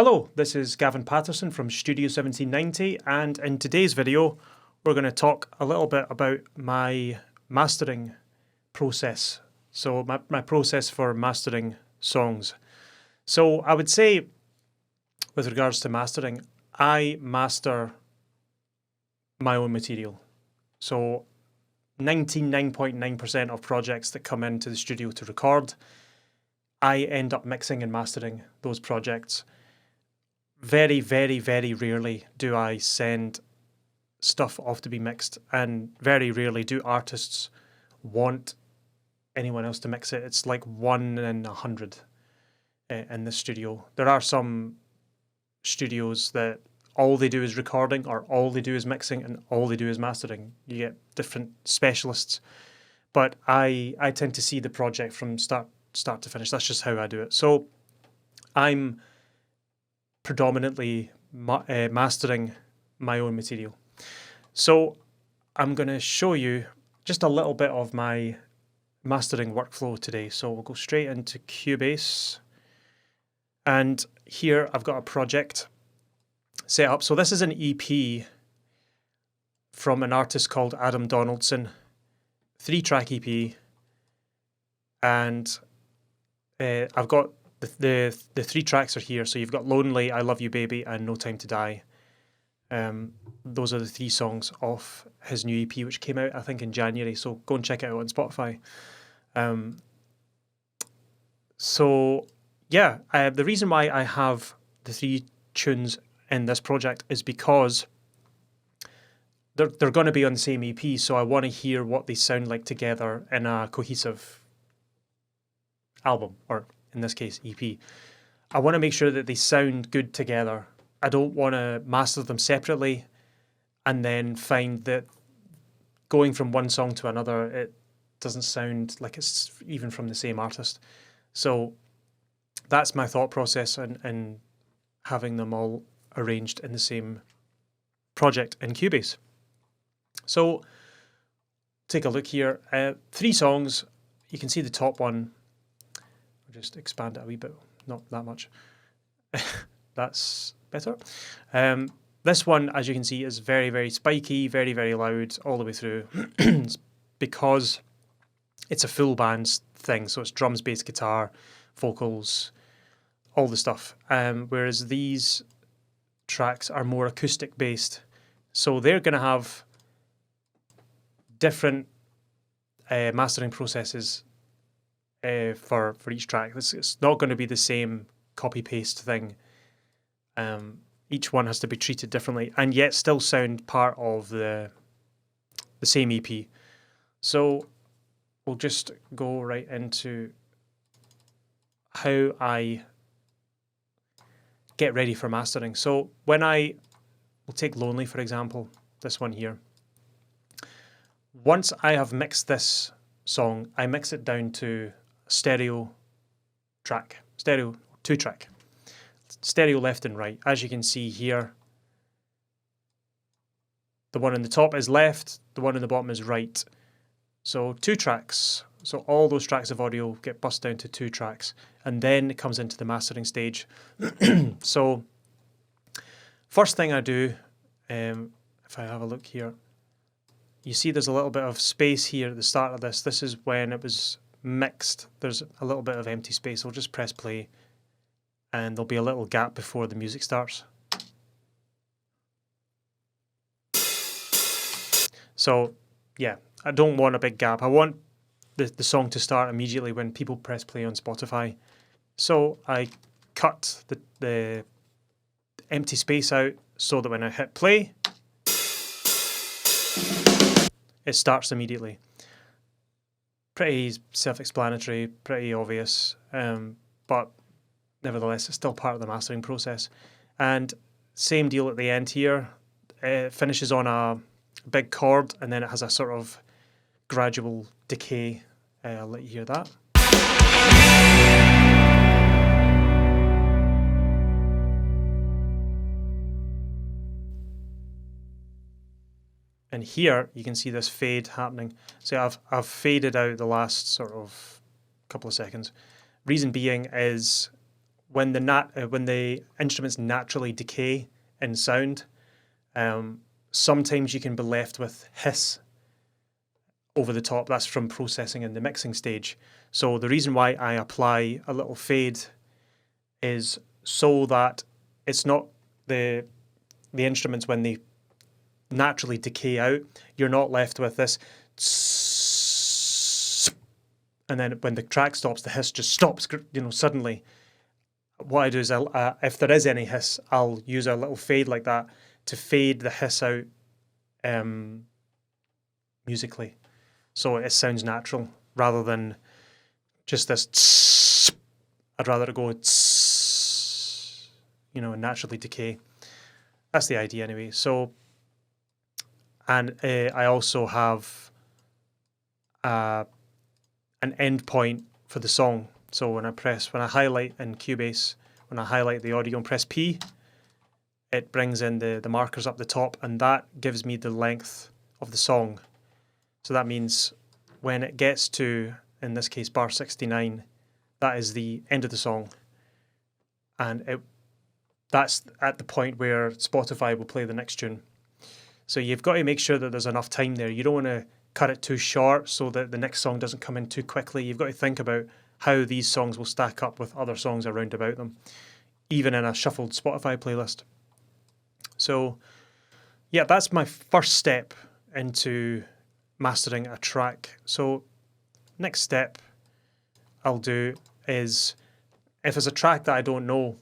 Hello, this is Gavin Patterson from Studio 1790, and in today's video we're going to talk a little bit about my mastering process. So my process for mastering songs. So I would say, with regards to mastering, I master my own material. So 99.9% of projects that come into the studio to record, I end up mixing and mastering those projects. Very, very, very rarely do I send stuff off to be mixed, and very rarely do artists want anyone else to mix it. It's like 1 in 100 in the studio. There are some studios that all they do is recording, or all they do is mixing, and all they do is mastering. You get different specialists, but I tend to see the project from start to finish. That's just how I do it. So I'm predominantly mastering my own material. So I'm going to show you just a little bit of my mastering workflow today. So we'll go straight into Cubase, and here I've got a project set up. So this is an EP from an artist called Adam Donaldson, 3-track EP, and I've got the 3 tracks are here. So you've got Lonely, I Love You Baby, and No Time to Die. Those are the 3 songs off his new EP, which came out I think in January, so go and check it out on Spotify. So yeah, the reason why I have the 3 tunes in this project is because they're going to be on the same EP, so I want to hear what they sound like together in a cohesive album, or in this case EP. I want to make sure that they sound good together. I don't want to master them separately and then find that going from one song to another, it doesn't sound like it's even from the same artist. So that's my thought process in having them all arranged in the same project in Cubase. So take a look here. 3 songs. You can see the top one. Just expand it a wee bit, not that much. That's better. This one, as you can see, is very, very spiky, very, very loud all the way through because it's a full band thing. So it's drums, bass, guitar, vocals, all the stuff. Whereas these tracks are more acoustic based. So they're going to have different mastering processes for each track. It's not going to be the same copy-paste thing. Each one has to be treated differently and yet still sound part of the same EP. So we'll just go right into how I get ready for mastering. So when we'll take Lonely for example, this one here. Once I have mixed this song, I mix it down to stereo 2-track, stereo left and right. As you can see here, the one on the top is left, the one on the bottom is right. So 2 tracks. So all those tracks of audio get bussed down to 2 tracks, and then it comes into the mastering stage. So first thing I do, if I have a look here, you see there's a little bit of space here at the start of this. This is when it was mixed. There's a little bit of empty space. I'll just press play and there'll be a little gap before the music starts. So yeah, I don't want a big gap. I want the song to start immediately when people press play on Spotify. So I cut the empty space out so that when I hit play, it starts immediately. Pretty self-explanatory, pretty obvious, but nevertheless, it's still part of the mastering process. And same deal at the end here. It finishes on a big chord, and then it has a sort of gradual decay. I'll let you hear that. And here you can see this fade happening. So I've faded out the last sort of couple of seconds. Reason being is when the instruments naturally decay in sound, sometimes you can be left with hiss over the top. That's from processing in the mixing stage. So the reason why I apply a little fade is so that it's not the instruments, when they naturally decay out, you're not left with this, and then when the track stops, the hiss just stops, suddenly. What I do is, if there is any hiss, I'll use a little fade like that to fade the hiss out musically, so it sounds natural rather than just this. I'd rather it go, naturally decay. That's the idea anyway. So, and I also have an end point for the song. So when I highlight in Cubase, when I highlight the audio and press P, it brings in the markers up the top, and that gives me the length of the song. So that means when it gets to, in this case, bar 69, that is the end of the song. And that's at the point where Spotify will play the next tune. So you've got to make sure that there's enough time there. You don't want to cut it too short so that the next song doesn't come in too quickly. You've got to think about how these songs will stack up with other songs around about them, even in a shuffled Spotify playlist. So yeah, that's my first step into mastering a track. So next step I'll do is, if it's a track that I don't know,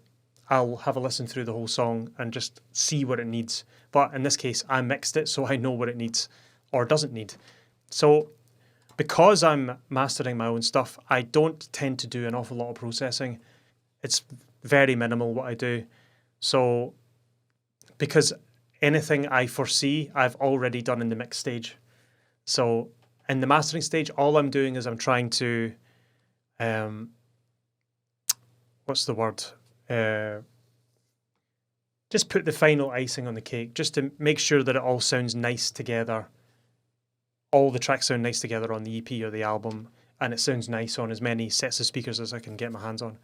I'll have a listen through the whole song and just see what it needs. But in this case, I mixed it, so I know what it needs or doesn't need. So because I'm mastering my own stuff, I don't tend to do an awful lot of processing. It's very minimal what I do. So because anything I foresee, I've already done in the mix stage. So in the mastering stage, all I'm doing is I'm trying to, just put the final icing on the cake, just to make sure that it all sounds nice together. All the tracks sound nice together on the EP or the album, and it sounds nice on as many sets of speakers as I can get my hands on.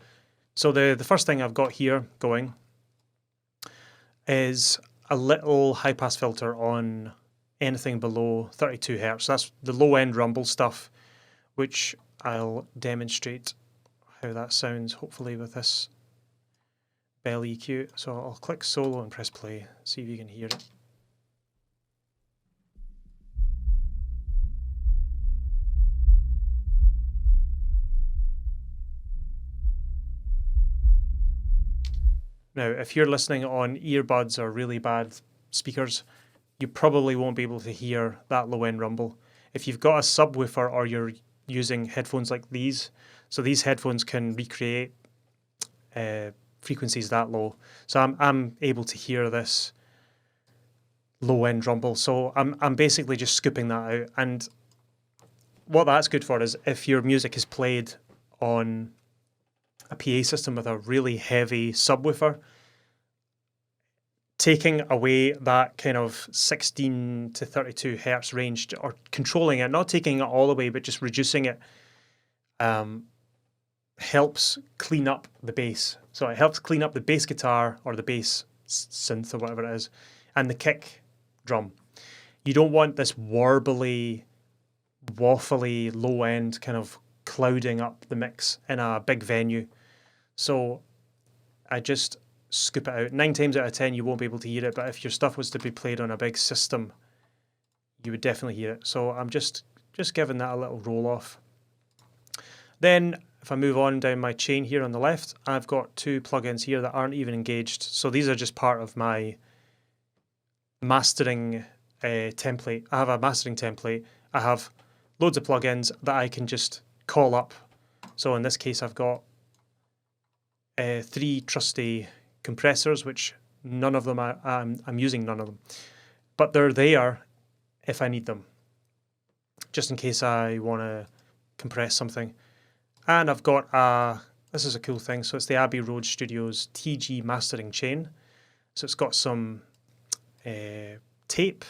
So the first thing I've got here going is a little high-pass filter on anything below 32 Hz. That's the low-end rumble stuff, which I'll demonstrate how that sounds, hopefully with this Bell EQ. So I'll click solo and press play, see if you can hear it. Now, if you're listening on earbuds or really bad speakers, you probably won't be able to hear that low-end rumble. If you've got a subwoofer or you're using headphones like these, so these headphones can recreate frequencies that low. So I'm able to hear this low-end rumble. So I'm basically just scooping that out. And what that's good for is if your music is played on a PA system with a really heavy subwoofer, taking away that kind of 16 to 32 hertz range, or controlling it, not taking it all the way, but just reducing it, helps clean up the bass. So it helps clean up the bass guitar or the bass synth or whatever it is, and the kick drum. You don't want this warbly, waffly, low end kind of clouding up the mix in a big venue. So I just scoop it out. 9 times out of 10 you won't be able to hear it, but if your stuff was to be played on a big system, you would definitely hear it. So I'm just giving that a little roll off. Then if I move on down my chain here on the left, I've got 2 plugins here that aren't even engaged. So these are just part of my mastering template. I have a mastering template. I have loads of plugins that I can just call up. So in this case, I've got 3 trusty compressors, which none of them I'm using none of them, but they're there if I need them, just in case I want to compress something. And I've got this is a cool thing. So it's the Abbey Road Studios TG mastering chain. So it's got some tape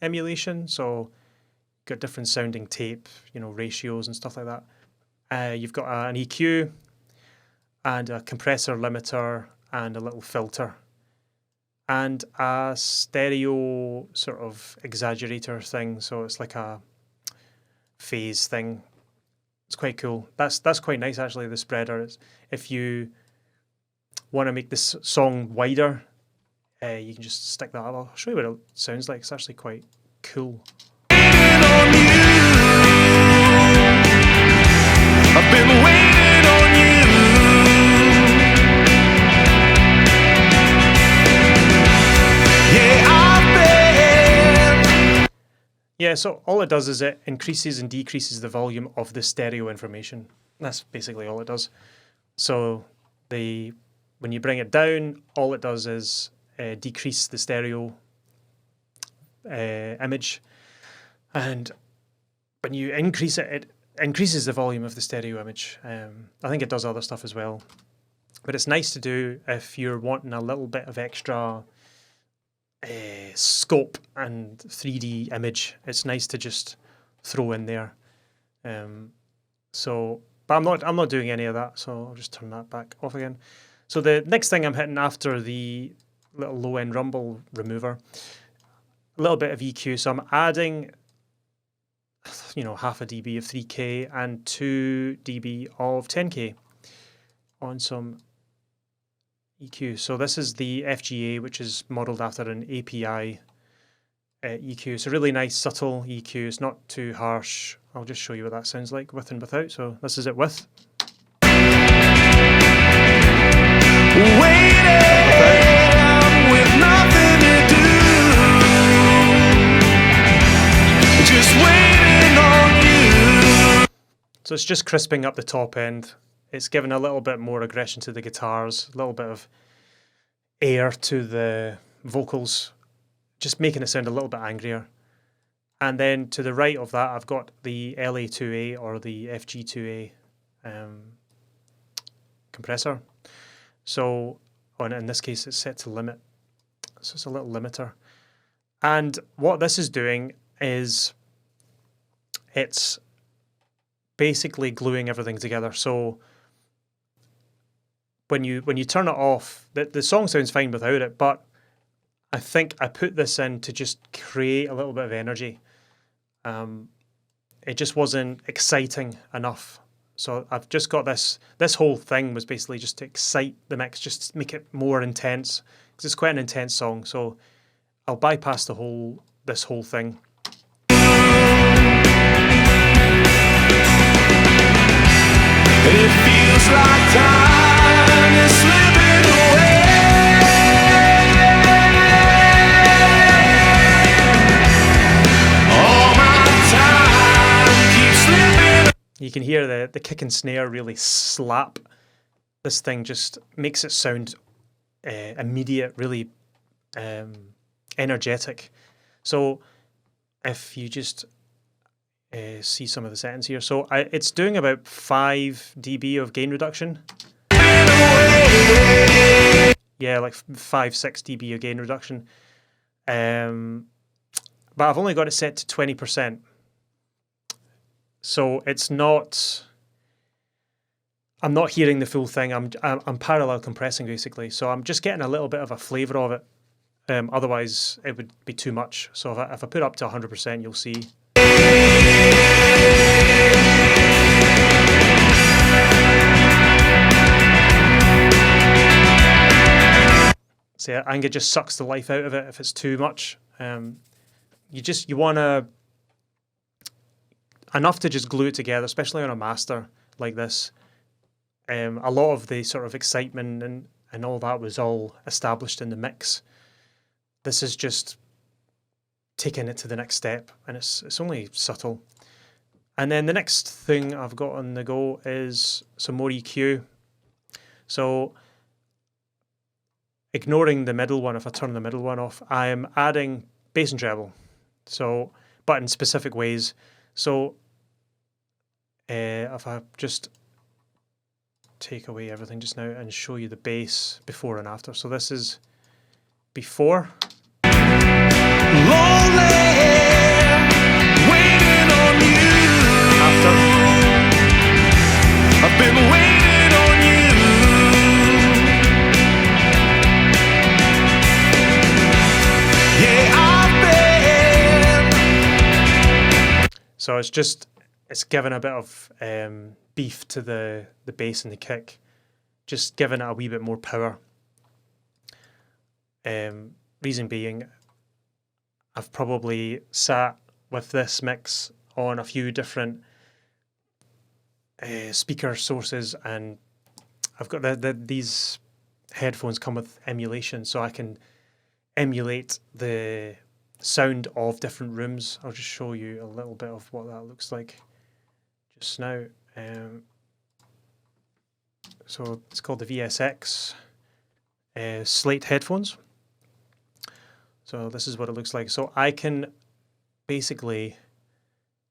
emulation. So you've got different sounding tape, ratios and stuff like that. You've got an EQ, and a compressor limiter and a little filter and a stereo sort of exaggerator thing. So it's like a phase thing. It's quite cool. That's quite nice actually, the spreader. If you want to make this song wider, you can just stick that up. I'll show you what it sounds like. It's actually quite cool. I've been waiting on you. Yeah, I've been. Yeah, so all it does is it increases and decreases the volume of the stereo information. That's basically all it does. So when you bring it down, all it does is decrease the stereo image, and when you increase it, it increases the volume of the stereo image. I think it does other stuff as well, but it's nice to do if you're wanting a little bit of extra scope and 3D image. It's nice to just throw in there. But I'm not doing any of that, so I'll just turn that back off again. So the next thing I'm hitting after the little low end rumble remover, a little bit of EQ. So I'm adding, half a dB of 3K and 2 dB of 10K on some EQ. So this is the FGA, which is modeled after an API EQ. It's a really nice, subtle EQ. It's not too harsh. I'll just show you what that sounds like with and without. So this is it with. So it's just crisping up the top end. It's giving a little bit more aggression to the guitars, a little bit of air to the vocals, just making it sound a little bit angrier. And then to the right of that, I've got the LA2A or the FG2A compressor. So in this case, it's set to limit. So it's a little limiter. And what this is doing is it's basically gluing everything together. So when you turn it off, the song sounds fine without it, but I think I put this in to just create a little bit of energy. It just wasn't exciting enough. So I've just got this whole thing was basically just to excite the mix, just make it more intense, because it's quite an intense song. So I'll bypass this whole thing. It feels like time is slipping away. All my time keeps slipping. You can hear the kick and snare really slap. This thing just makes it sound immediate, really energetic. So if you just see some of the settings here. So it's doing about 5 dB of gain reduction. Yeah, like 5-6 dB of gain reduction. But I've only got it set to 20%. So it's not, I'm not hearing the full thing. I'm parallel compressing basically. So I'm just getting a little bit of a flavor of it. Otherwise it would be too much. So if I put up to 100%, you'll see. See, anger just sucks the life out of it if it's too much. You want enough to just glue it together, especially on a master like this. A lot of the sort of excitement and all that was all established in the mix. This is just taking it to the next step, and it's only subtle. And then the next thing I've got on the go is some more EQ. So ignoring the middle one, if I turn the middle one off, I'm adding bass and treble. So, but in specific ways. So if I just take away everything just now and show you the bass before and after. So this is before. Lonely, waiting on you. After. I've been waiting on you. So it's given a bit of beef to the bass and the kick, just giving it a wee bit more power. Reason being, I've probably sat with this mix on a few different speaker sources, and I've got these headphones come with emulation, so I can emulate the sound of different rooms. I'll just show you a little bit of what that looks like just now. So it's called the VSX Slate headphones. So this is what it looks like. So I can basically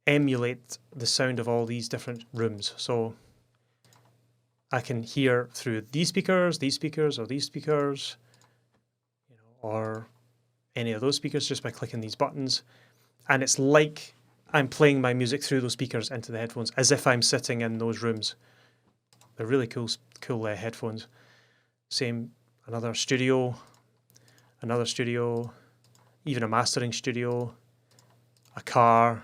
emulate the sound of all these different rooms. So I can hear through these speakers, or these speakers, or any of those speakers just by clicking these buttons. And it's like I'm playing my music through those speakers into the headphones, as if I'm sitting in those rooms. They're really cool headphones. Same, another studio, even a mastering studio, a car,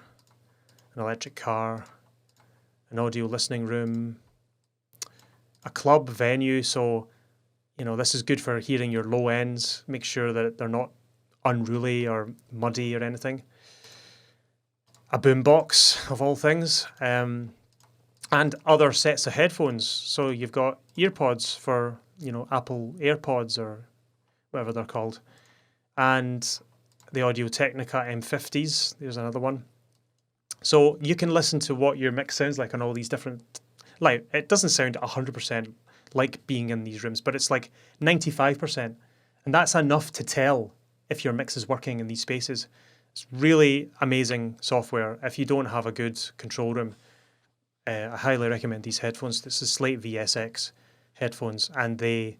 an electric car, an audio listening room, a club venue. So, this is good for hearing your low ends. Make sure that they're not unruly or muddy or anything. A boombox, of all things, and other sets of headphones. So you've got earpods for, Apple AirPods or whatever they're called, and the Audio-Technica M50s. There's another one. So you can listen to what your mix sounds like on all these different. Like, it doesn't sound 100% like being in these rooms, but it's like 95%, and that's enough to tell if your mix is working in these spaces. It's really amazing software. If you don't have a good control room, I highly recommend these headphones. This is Slate VSX headphones, and they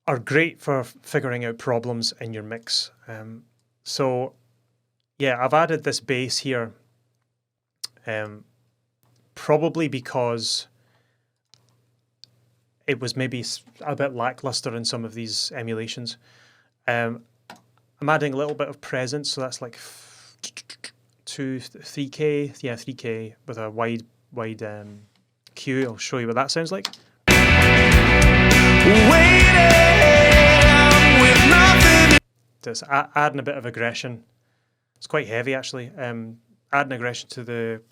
are great for figuring out problems in your mix. So yeah, I've added this bass here, probably because it was maybe a bit lackluster in some of these emulations. I'm adding a little bit of presence, so that's like 3K, yeah, 3K with a wide Q. I'll show you what that sounds like. Just adding a bit of aggression. It's quite heavy, actually. Adding aggression to the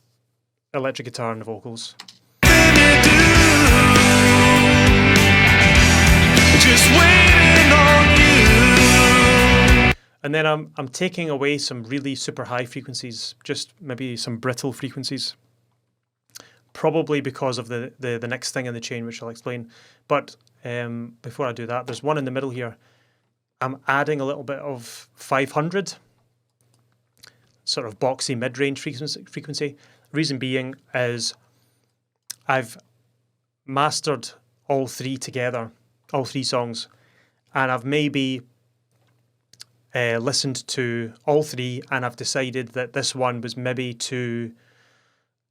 electric guitar and the vocals. Just waiting on you. And then I'm taking away some really super high frequencies, just maybe some brittle frequencies. Probably because of the next thing in the chain, which I'll explain. But before I do that, there's one in the middle here. I'm adding a little bit of 500, sort of boxy mid-range frequency. Reason being is I've mastered all three together, all three songs, and I've maybe listened to all three, and I've decided that this one was maybe too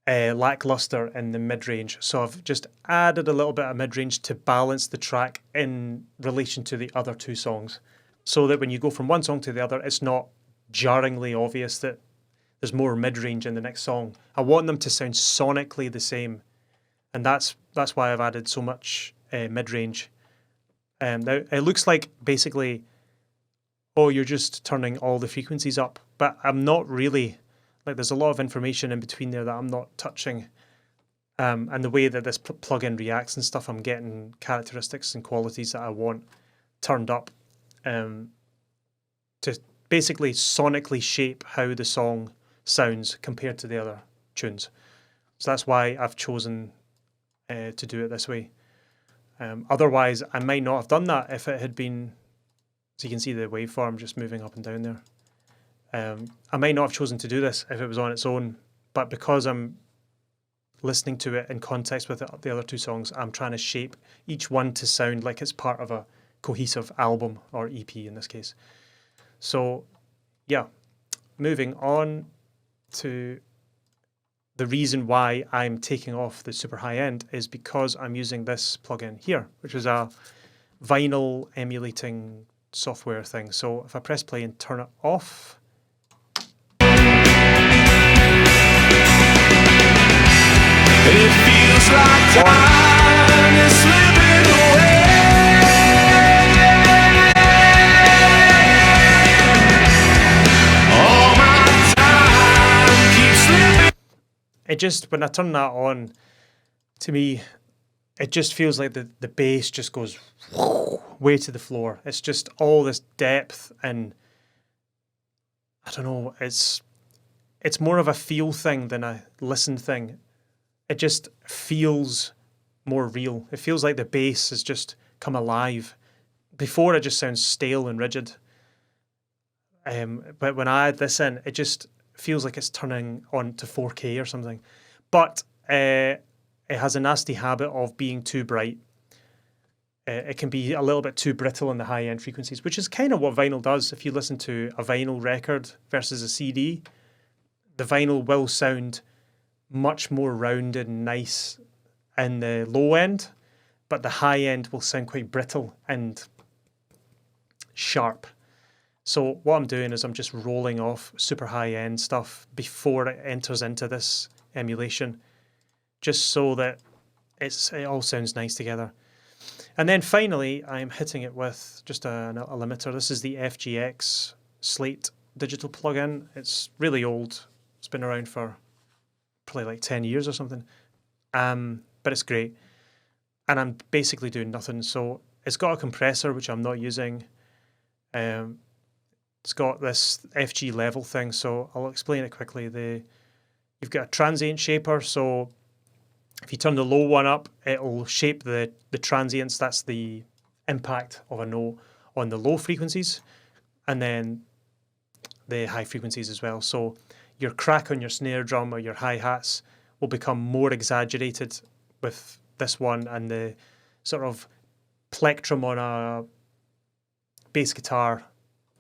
lackluster in the mid-range. So I've just added a little bit of mid-range to balance the track in relation to the other two songs, so that when you go from one song to the other, it's not jarringly obvious that there's more mid-range in the next song. I want them to sound sonically the same, and that's why I've added so much mid-range. Now it looks like basically, oh, you're just turning all the frequencies up, but I'm not really. Like, there's a lot of information in between there that I'm not touching, and the way that this plugin reacts and stuff, I'm getting characteristics and qualities that I want turned up to basically sonically shape how the song sounds compared to the other tunes. So that's why I've chosen to do it this way. Otherwise, I might not have done that if it had been. So you can see the waveform just moving up and down there. I might not have chosen to do this if it was on its own, but because I'm listening to it in context with the other two songs, I'm trying to shape each one to sound like it's part of a cohesive album, or EP in this case. So yeah, moving on to the reason why I'm taking off the super high end is because I'm using this plugin here, which is a vinyl emulating software thing. So if I press play and turn it off, It feels like time is slipping away. All my time keeps slipping. It just, when I turn that on, to me, it just feels like the bass just goes way to the floor. It's just all this depth, and I don't know, it's more of a feel thing than a listen thing. It just feels more real. It feels like the bass has just come alive. Before, it just sounds stale and rigid. But when I add this in, it just feels like it's turning on to 4K or something. But it has a nasty habit of being too bright. It can be a little bit too brittle in the high-end frequencies, which is kind of what vinyl does. If you listen to a vinyl record versus a CD, the vinyl will sound much more rounded and nice in the low end, but the high end will sound quite brittle and sharp. So what I'm doing is I'm just rolling off super high end stuff before it enters into this emulation, just so that it all sounds nice together. And then finally, I'm hitting it with just a limiter. This is the FGX Slate digital plugin. It's really old. It's been around for probably like 10 years or something. But it's great. And I'm basically doing nothing. So it's got a compressor, which I'm not using. It's got this FG level thing. So I'll explain it quickly. You've got a transient shaper. So if you turn the low one up, it'll shape the transients. That's the impact of a note on the low frequencies, and then the high frequencies as well. So your crack on your snare drum or your hi-hats will become more exaggerated with this one, and the sort of plectrum on a bass guitar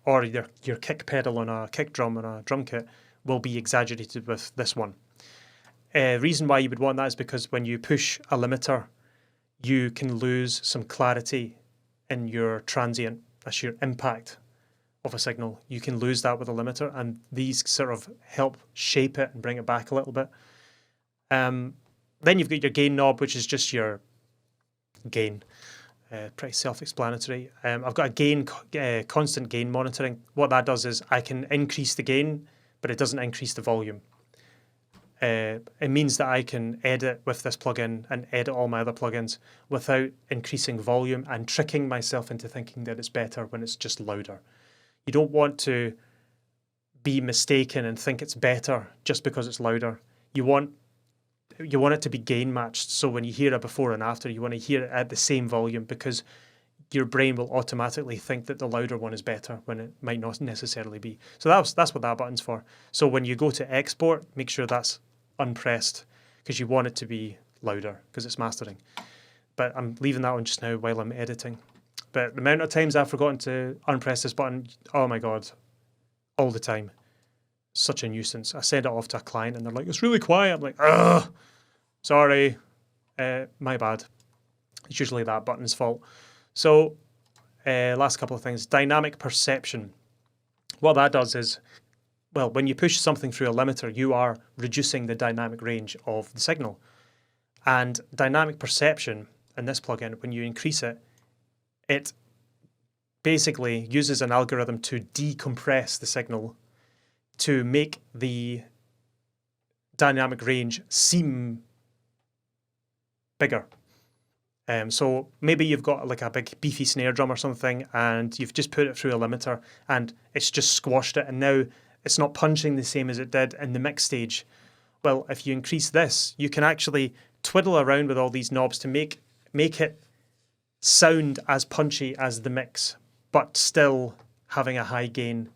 or your kick pedal on a kick drum on a drum kit will be exaggerated with this one. Reason why you would want that is because when you push a limiter, you can lose some clarity in your transient. That's your impact of a signal. You can lose that with a limiter, and these sort of help shape it and bring it back a little bit. Then you've got your gain knob, which is just your gain. Pretty self-explanatory. I've got a gain, constant gain monitoring. What that does is I can increase the gain, but it doesn't increase the volume. It means that I can edit with this plugin and edit all my other plugins without increasing volume and tricking myself into thinking that it's better when it's just louder. You don't want to be mistaken and think it's better just because it's louder. You want it to be gain matched. So when you hear a before and after, you want to hear it at the same volume, because your brain will automatically think that the louder one is better when it might not necessarily be. So that's what that button's for. So when you go to export, make sure that's unpressed, because you want it to be louder because it's mastering. But I'm leaving that on just now while I'm editing. But the amount of times I've forgotten to unpress this button, oh my God, all the time. Such a nuisance. I send it off to a client and they're like, it's really quiet. I'm like, ugh, sorry, my bad. It's usually that button's fault. So last couple of things. Dynamic perception. What that does is, well, when you push something through a limiter, you are reducing the dynamic range of the signal. And dynamic perception in this plugin, when you increase it, it basically uses an algorithm to decompress the signal to make the dynamic range seem bigger. So maybe you've got like a big beefy snare drum or something, and you've just put it through a limiter and it's just squashed it, and now it's not punching the same as it did in the mix stage. Well, if you increase this, you can actually twiddle around with all these knobs to make it sound as punchy as the mix, but still having a high gain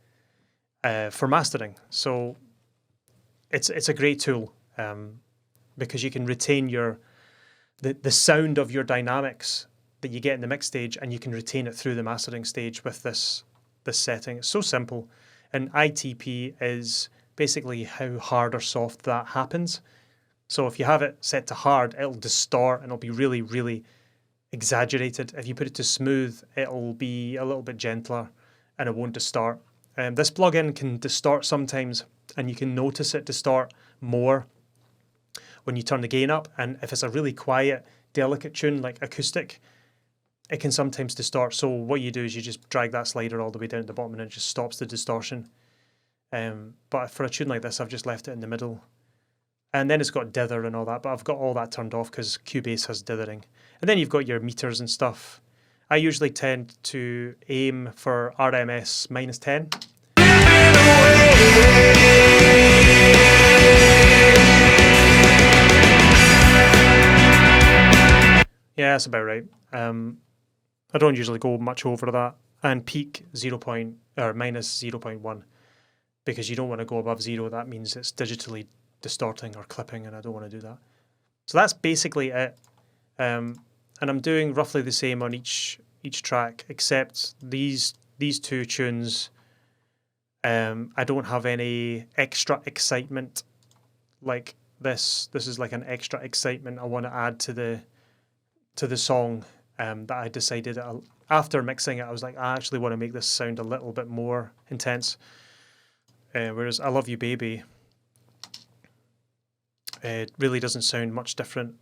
for mastering. So it's a great tool because you can retain the sound of your dynamics that you get in the mix stage, and you can retain it through the mastering stage with this setting. It's so simple. And ITP is basically how hard or soft that happens. So if you have it set to hard, it'll distort and it'll be really, really exaggerated. If you put it to smooth, it'll be a little bit gentler and it won't distort. This plugin can distort sometimes, and you can notice it distort more when you turn the gain up, and if it's a really quiet, delicate tune like acoustic, it can sometimes distort. So what you do is you just drag that slider all the way down to the bottom and it just stops the distortion. But for a tune like this, I've just left it in the middle. And then it's got dither and all that, but I've got all that turned off because Cubase has dithering. And then you've got your meters and stuff. I usually tend to aim for RMS -10. Yeah, that's about right. I don't usually go much over that. And peak -0.1, because you don't want to go above 0. That means it's digitally distorting or clipping, and I don't want to do that. So that's basically it. And I'm doing roughly the same on each track, except these two tunes. I don't have any extra excitement like this. This is like an extra excitement I want to add to the song. That I decided after mixing it, I was like, I actually want to make this sound a little bit more intense. Whereas I Love You Baby, it really doesn't sound much different.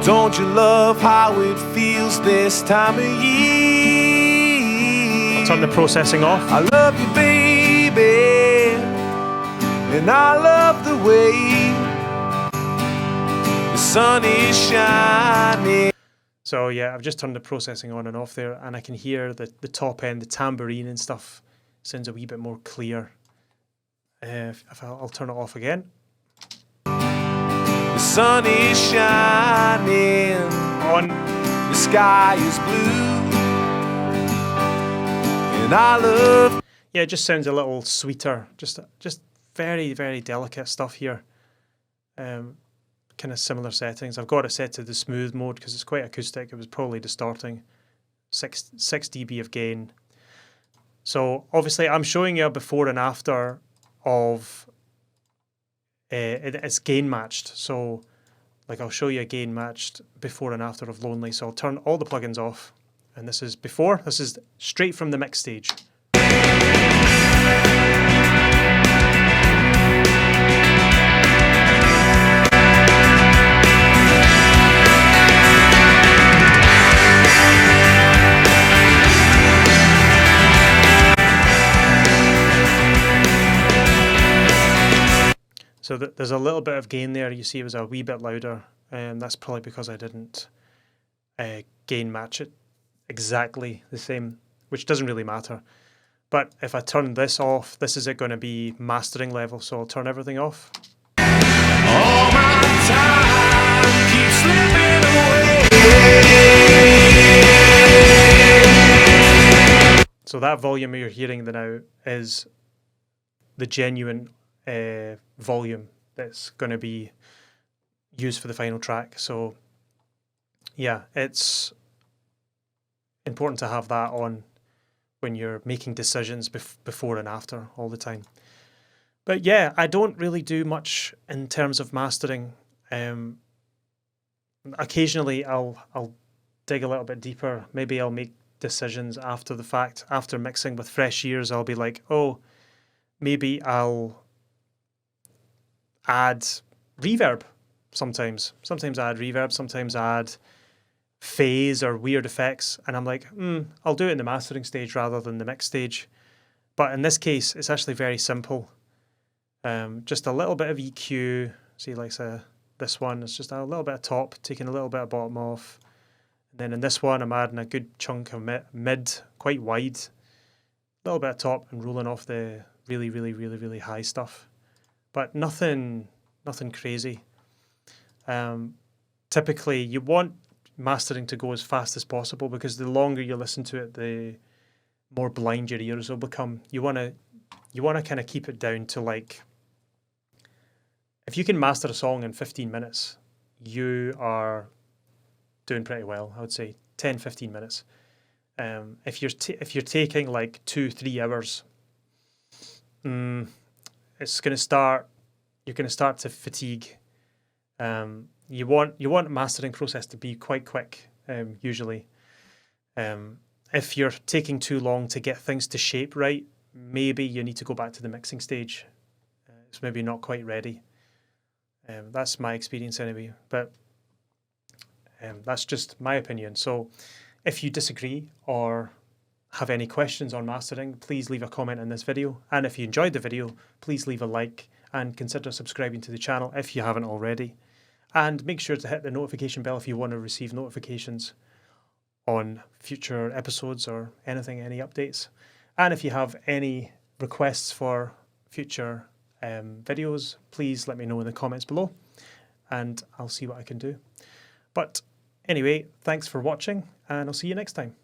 Don't you love how it feels this time of year? I'll turn the processing off. I love you, baby, and I love the way the sun is shining. So yeah, I've just turned the processing on and off there, and I can hear the top end, the tambourine and stuff sounds a wee bit more clear. If I'll turn it off again. The sun is shining, On. the sky is blue, and I love. Yeah, it just sounds a little sweeter. Just very, very delicate stuff here. Kind of similar settings. I've got it set to the smooth mode because it's quite acoustic. It was probably distorting. 6 dB of gain. So obviously I'm showing you a before and after of it's gain matched. So like I'll show you a gain matched before and after of Lonely. So I'll turn all the plugins off, and this is before. This is straight from the mix stage. So there's a little bit of gain there. You see it was a wee bit louder. That's probably because I didn't gain match it exactly the same, which doesn't really matter. But if I turn this off, this is it going to be mastering level. So I'll turn everything off. All my time keeps slipping away. So that volume you're hearing now is the genuine volume that's going to be used for the final track. So yeah, it's important to have that on when you're making decisions before and after all the time. But yeah, I don't really do much in terms of mastering. Occasionally I'll dig a little bit deeper. Maybe I'll make decisions after the fact. After mixing with fresh ears, I'll be like, oh, maybe I'll add reverb sometimes. Sometimes I add reverb, sometimes I add phase or weird effects, and I'm like, I'll do it in the mastering stage rather than the mix stage. But in this case, it's actually very simple. Just a little bit of EQ. See, like this one, it's just a little bit of top, taking a little bit of bottom off. And then in this one, I'm adding a good chunk of mid, quite wide, a little bit of top, and rolling off the really, really, really, really high stuff. But nothing crazy. Typically, you want mastering to go as fast as possible because the longer you listen to it, the more blind your ears will become. You want to kind of keep it down to like, if you can master a song in 15 minutes, you are doing pretty well. I would say 10, 15 minutes. If you're taking like 2-3 hours, it's going to start. You're going to start to fatigue. You want a mastering process to be quite quick. Usually, if you're taking too long to get things to shape right, maybe you need to go back to the mixing stage. it's maybe not quite ready. That's my experience anyway, but that's just my opinion. So if you disagree or have any questions on mastering, please leave a comment in this video. And if you enjoyed the video, please leave a like and consider subscribing to the channel if you haven't already. And make sure to hit the notification bell if you want to receive notifications on future episodes or anything, any updates. And if you have any requests for future videos, please let me know in the comments below and I'll see what I can do. But anyway, thanks for watching and I'll see you next time.